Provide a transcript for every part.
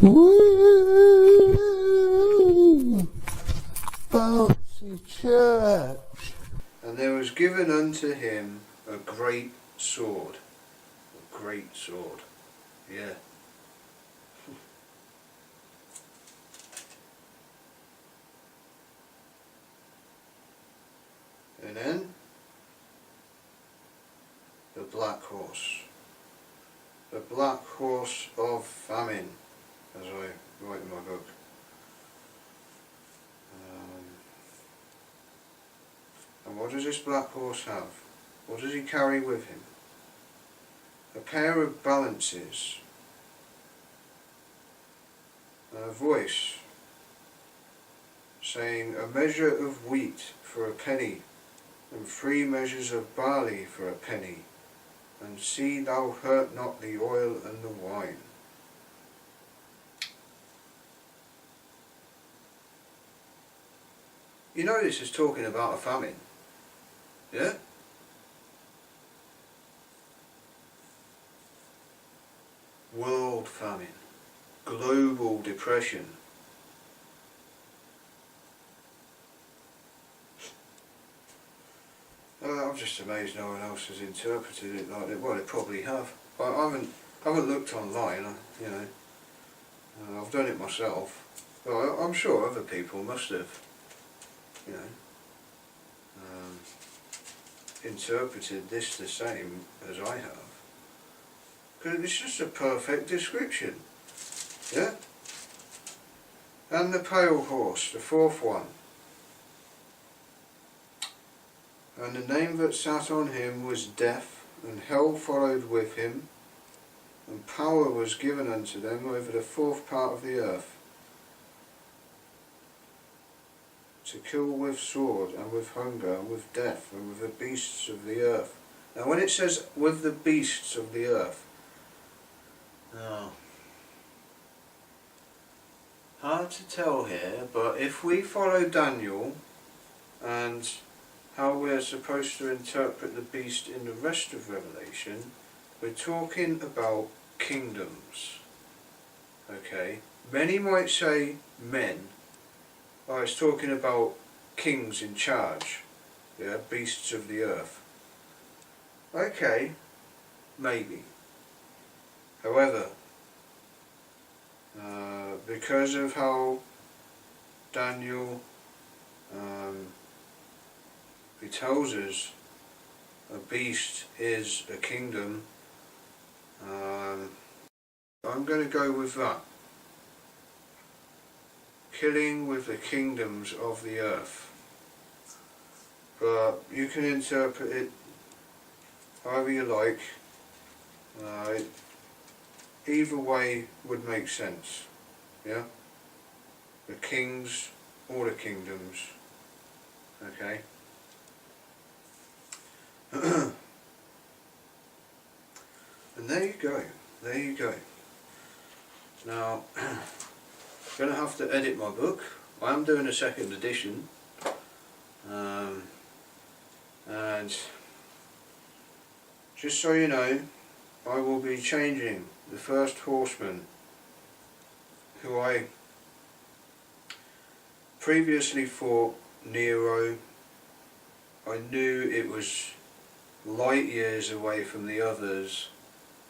Woo! Bouncy church. And there was given unto him a great sword. A great sword. Yeah. And then the black horse. The black horse of famine, as I write in my book. And what does this black horse have? What does he carry with him? A pair of balances, and a voice saying, a measure of wheat for a penny, and 3 measures of barley for a penny, and see thou hurt not the oil and the wine. You know this is talking about a famine, yeah? World famine, global depression. I'm just amazed no one else has interpreted it like that. Well, they probably have. I haven't looked online. You know, I've done it myself. But I'm sure other people must have. You know, interpreted this the same as I have. Because it's just a perfect description. Yeah. And the pale horse, the 4th one. And the name that sat on him was Death, and hell followed with him, and power was given unto them over the 4th part of the earth, to kill with sword, and with hunger, and with death, and with the beasts of the earth. Now when it says, with the beasts of the earth, hard to tell here, but if we follow Daniel, and how we're supposed to interpret the beast in the rest of Revelation, we're talking about kingdoms. Okay? Many might say men. Oh, it's talking about kings in charge. Yeah, beasts of the earth. Okay, maybe. However, because of how Daniel he tells us a beast is a kingdom, I'm going to go with that. Killing with the kingdoms of the earth. But you can interpret it however you like. Either way would make sense. Yeah? The kings or the kingdoms. Okay? And there you go. There you go. Now, I'm going to have to edit my book. I am doing a 2nd edition. And just so you know, I will be changing the first horseman, who I previously fought, Nero. I knew it was light years away from the others,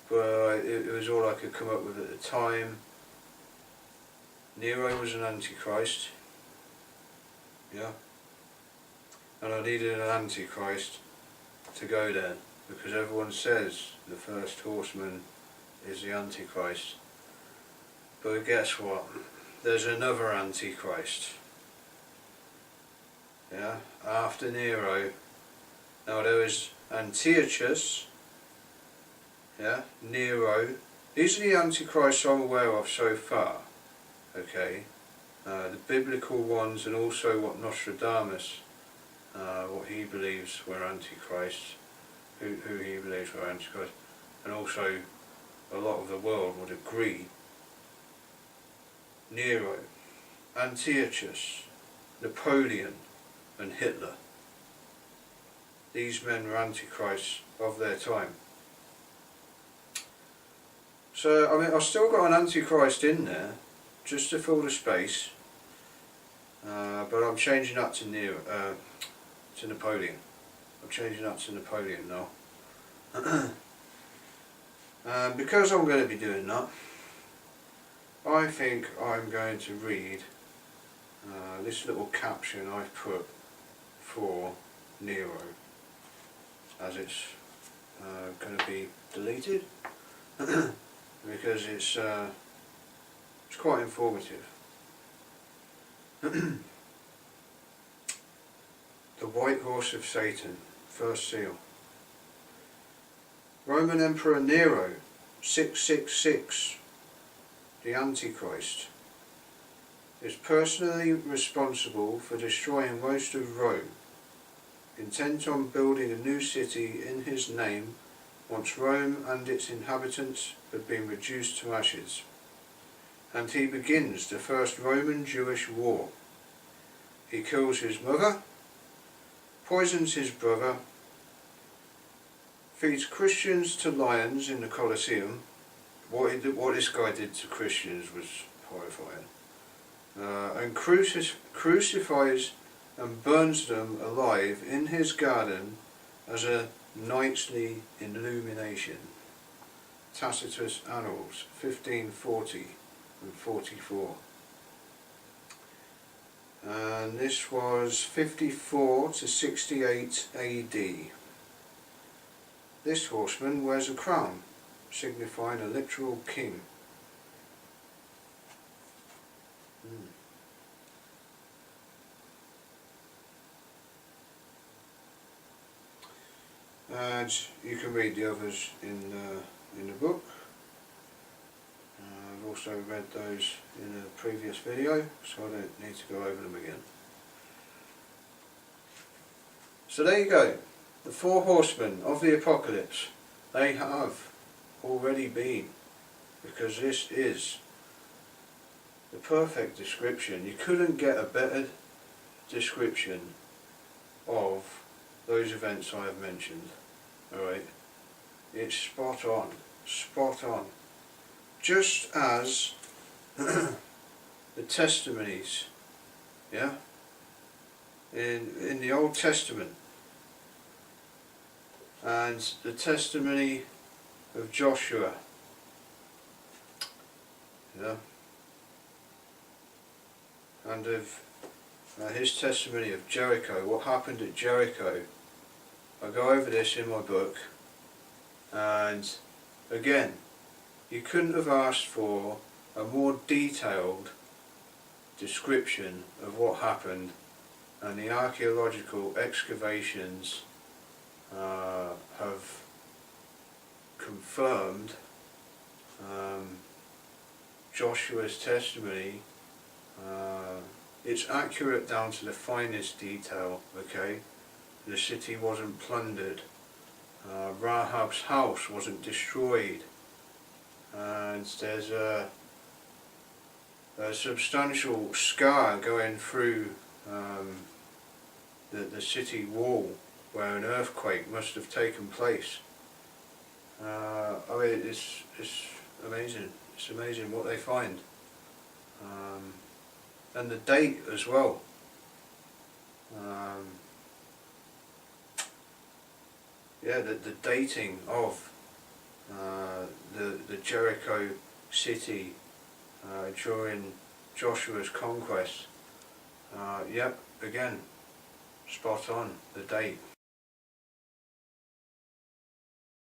but it was all I could come up with at the time. Nero was an Antichrist, yeah, and I needed an Antichrist to go there, because everyone says the first horseman is the Antichrist. But guess what? There's another Antichrist, yeah, after Nero. Now there was Antiochus, yeah, Nero. These are the Antichrists I'm aware of so far. Okay, the biblical ones, and also what Nostradamus, what he believes were Antichrists, who he believes were Antichrists, and also a lot of the world would agree. Nero, Antiochus, Napoleon and Hitler. These men were Antichrists of their time. So, I mean, I've still got an Antichrist in there, just to fill the space, but I'm changing up to Nero, to Napoleon. I'm changing up to Napoleon now. And because I'm going to be doing that, I think I'm going to read this little caption I've put for Nero, as it's going to be deleted, because it's quite informative. The White Horse of Satan, first seal. Roman Emperor Nero, 666, the Antichrist, is personally responsible for destroying most of Rome, intent on building a new city in his name once Rome and its inhabitants had been reduced to ashes. And he begins the first Roman-Jewish war. He kills his mother, poisons his brother, feeds Christians to lions in the Colosseum. What this guy did to Christians was horrifying. And crucifies and burns them alive in his garden as a nightly illumination. Tacitus Annals, 1540 and 44. And this was 54 to 68 AD. This horseman wears a crown, signifying a literal king. And you can read the others in the book. I've also read those in a previous video, so I don't need to go over them again. So there you go. The four horsemen of the apocalypse, they have already been, because this is the perfect description. You couldn't get a better description of those events I have mentioned. Alright, it's spot on, spot on. Just as the testimonies, yeah, in the Old Testament, and the testimony of Joshua, yeah, and of his testimony of Jericho, what happened at Jericho. I go over this in my book, and again, you couldn't have asked for a more detailed description of what happened, and the archaeological excavations have confirmed Joshua's testimony. It's accurate down to the finest detail, okay? The city wasn't plundered, Rahab's house wasn't destroyed, and there's a substantial scar going through the city wall where an earthquake must have taken place. I mean, it's amazing. It's amazing what they find, and the date as well. Yeah, the dating of the Jericho city during Joshua's conquest. Yep, again, spot on, the date.